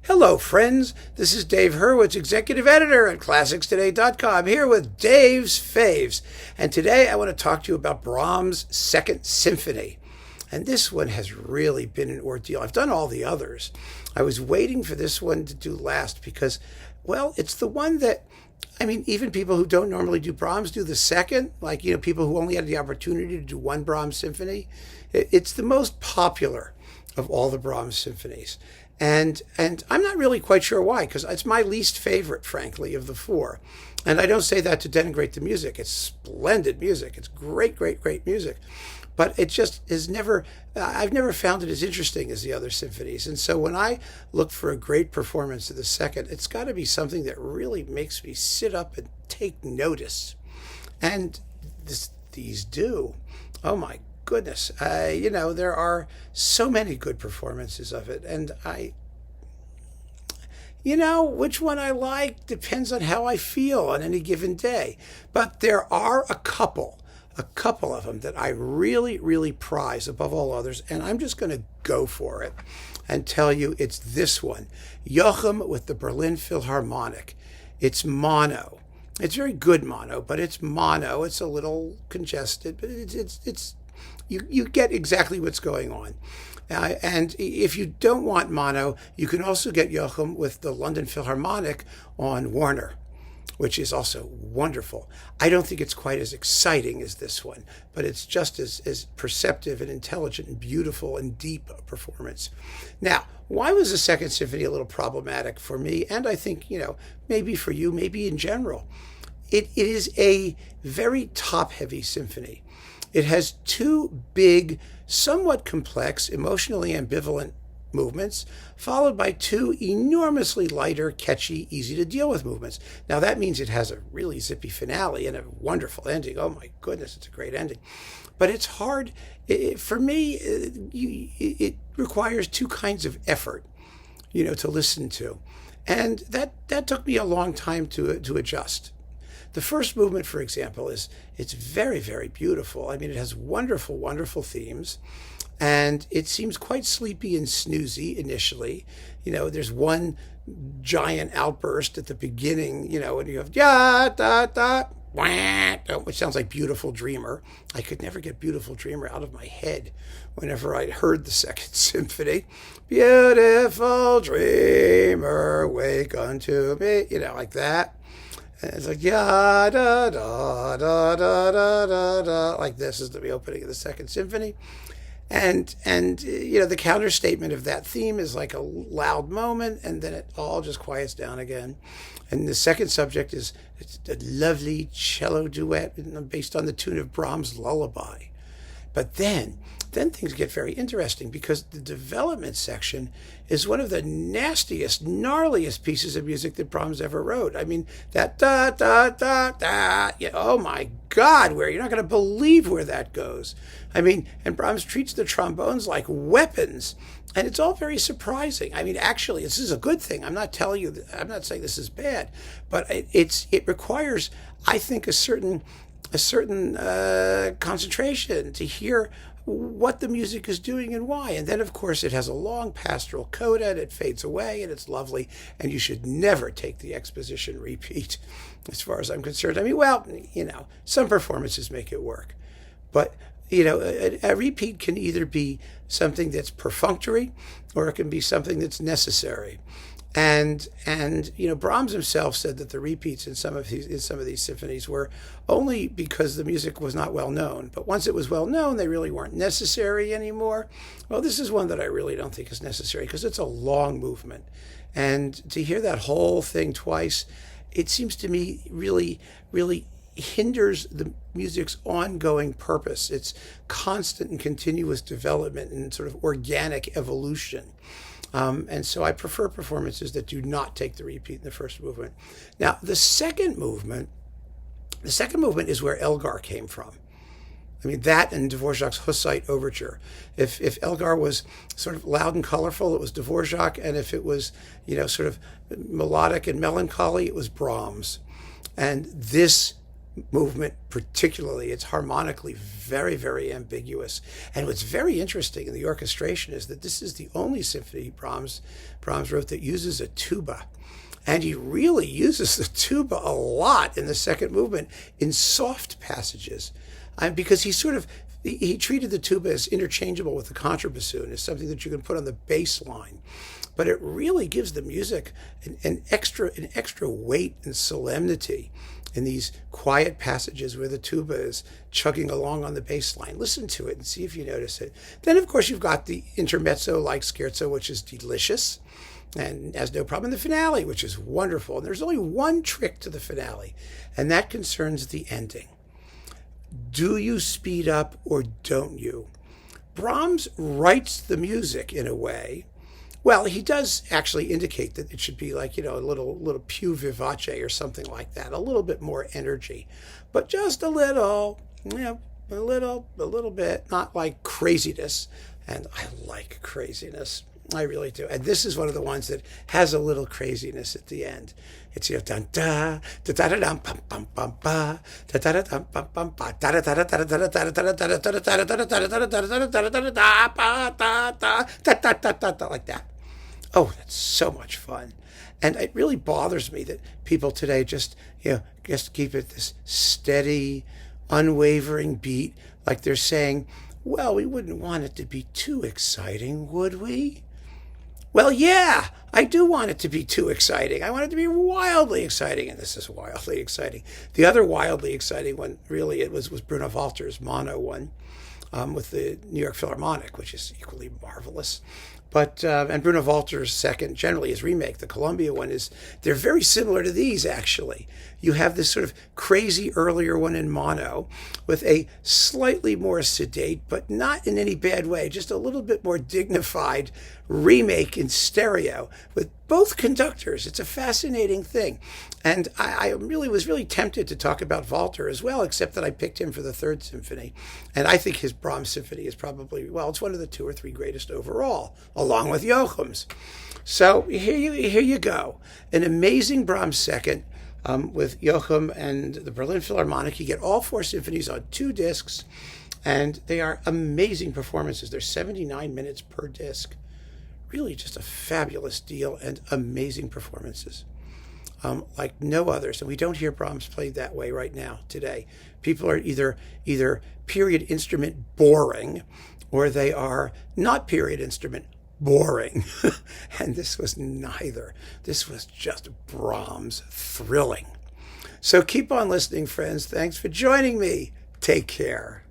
Hello, friends. This is Dave Hurwitz, Executive Editor at ClassicsToday.com, here with Dave's Faves. And today I want to talk to you about Brahms' Second Symphony. And this one has really been an ordeal. I've done all the others. I was waiting for this one to do last because, well, it's the one that, even people who don't normally do Brahms do the second, people who only had the opportunity to do one Brahms symphony. It's the most popular of all the Brahms symphonies. And I'm not really quite sure why, because it's my least favorite, frankly, of the four. And I don't say that to denigrate the music. It's splendid music. It's great, great, great music. But it just is I've never found it as interesting as the other symphonies. And so when I look for a great performance of the second, it's got to be something that really makes me sit up and take notice. And these do. Oh my goodness. There are so many good performances of it. And which one I like depends on how I feel on any given day. But there are a couple of them that I really, really prize above all others. And I'm just going to go for it and tell you it's this one, Jochum with the Berlin Philharmonic. It's mono. It's very good mono, but it's mono. It's a little congested, but it's you get exactly what's going on. And if you don't want mono, you can also get Jochum with the London Philharmonic on Warner, which is also wonderful. I don't think it's quite as exciting as this one, but it's just as perceptive and intelligent and beautiful and deep a performance. Now, why was the Second Symphony a little problematic for me? And I think, maybe for you, maybe in general. It is a very top-heavy symphony. It has two big, somewhat complex, emotionally ambivalent movements, followed by two enormously lighter, catchy, easy to deal with movements. Now that means it has a really zippy finale and a wonderful ending. Oh my goodness, it's a great ending. But it's hard. For me, it requires two kinds of effort, to listen to. And that took me a long time to adjust. The first movement, for example, it's very, very beautiful. It has wonderful, wonderful themes. And it seems quite sleepy and snoozy initially. There's one giant outburst at the beginning, and you have ya da da wah, which sounds like Beautiful Dreamer. I could never get Beautiful Dreamer out of my head whenever I heard the Second Symphony. Beautiful dreamer, wake unto me, like that. And it's like ya da da da da da da da, like this is the opening of the Second Symphony. And the counter statement of that theme is like a loud moment, and then it all just quiets down again. And the second subject it's a lovely cello duet based on the tune of Brahms' Lullaby. But then things get very interesting because the development section is one of the nastiest, gnarliest pieces of music that Brahms ever wrote. That da da da da. Oh my God, you're not going to believe where that goes. And Brahms treats the trombones like weapons, and it's all very surprising. Actually, this is a good thing. I'm not saying this is bad, but it requires, I think, a certain concentration to hear what the music is doing and why. And then, of course, it has a long pastoral coda, and it fades away, and it's lovely. And you should never take the exposition repeat, as far as I'm concerned. Some performances make it work. But, a repeat can either be something that's perfunctory, or it can be something that's necessary. And Brahms himself said that the repeats in some of these symphonies were only because the music was not well known. But once it was well known, they really weren't necessary anymore. Well, this is one that I really don't think is necessary because it's a long movement. And to hear that whole thing twice, it seems to me really, really hinders the music's ongoing purpose, its constant and continuous development and sort of organic evolution. And so I prefer performances that do not take the repeat in the first movement. Now, the second movement is where Elgar came from. That and Dvorak's Hussite Overture. If Elgar was sort of loud and colorful, it was Dvorak, and if it was, sort of melodic and melancholy, it was Brahms. And this movement particularly, it's harmonically very, very ambiguous. And what's very interesting in the orchestration is that this is the only symphony Brahms wrote that uses a tuba. And he really uses the tuba a lot in the second movement in soft passages, because he treated the tuba as interchangeable with the contrabassoon, as something that you can put on the bass line. But it really gives the music an extra weight and solemnity in these quiet passages where the tuba is chugging along on the bass line. Listen to it and see if you notice it. Then, of course, you've got the intermezzo-like scherzo, which is delicious and has no problem in the finale, which is wonderful. And there's only one trick to the finale, and that concerns the ending. Do you speed up or don't you? Brahms writes the music in a way. Well, he does actually indicate that it should be like, a little più vivace or something like that, a little bit more energy, but just a little, a little bit, not like craziness. And I like craziness. I really do. And this is one of the ones that has a little craziness at the end. It's dun da da da da dum pum pum pum ba da da da dum pum pum ba da da da da da da da da da da da like that. Oh, that's so much fun. And it really bothers me that people today just keep it this steady, unwavering beat, like they're saying, well, we wouldn't want it to be too exciting, would we? Well, yeah, I do want it to be too exciting. I want it to be wildly exciting, and this is wildly exciting. The other wildly exciting one, really, was Bruno Walter's mono one with the New York Philharmonic, which is equally marvelous. But and Bruno Walter's second, generally his remake, the Columbia one, they're very similar to these, actually. You have this sort of crazy earlier one in mono with a slightly more sedate, but not in any bad way, just a little bit more dignified remake in stereo with both conductors. It's a fascinating thing. And I was really tempted to talk about Walter as well, except that I picked him for the Third Symphony. And I think his Brahms Symphony is probably, it's one of the 2 or 3 greatest overall, along with Jochum's. So here you go. An amazing Brahms second with Jochum and the Berlin Philharmonic. You get all 4 symphonies on 2 discs, and they are amazing performances. They're 79 minutes per disc. Really just a fabulous deal and amazing performances. Like no others. And we don't hear Brahms played that way right now today. People are either period instrument boring, or they are not period instrument boring. And this was neither. This was just Brahms thrilling. So keep on listening, friends. Thanks for joining me. Take care.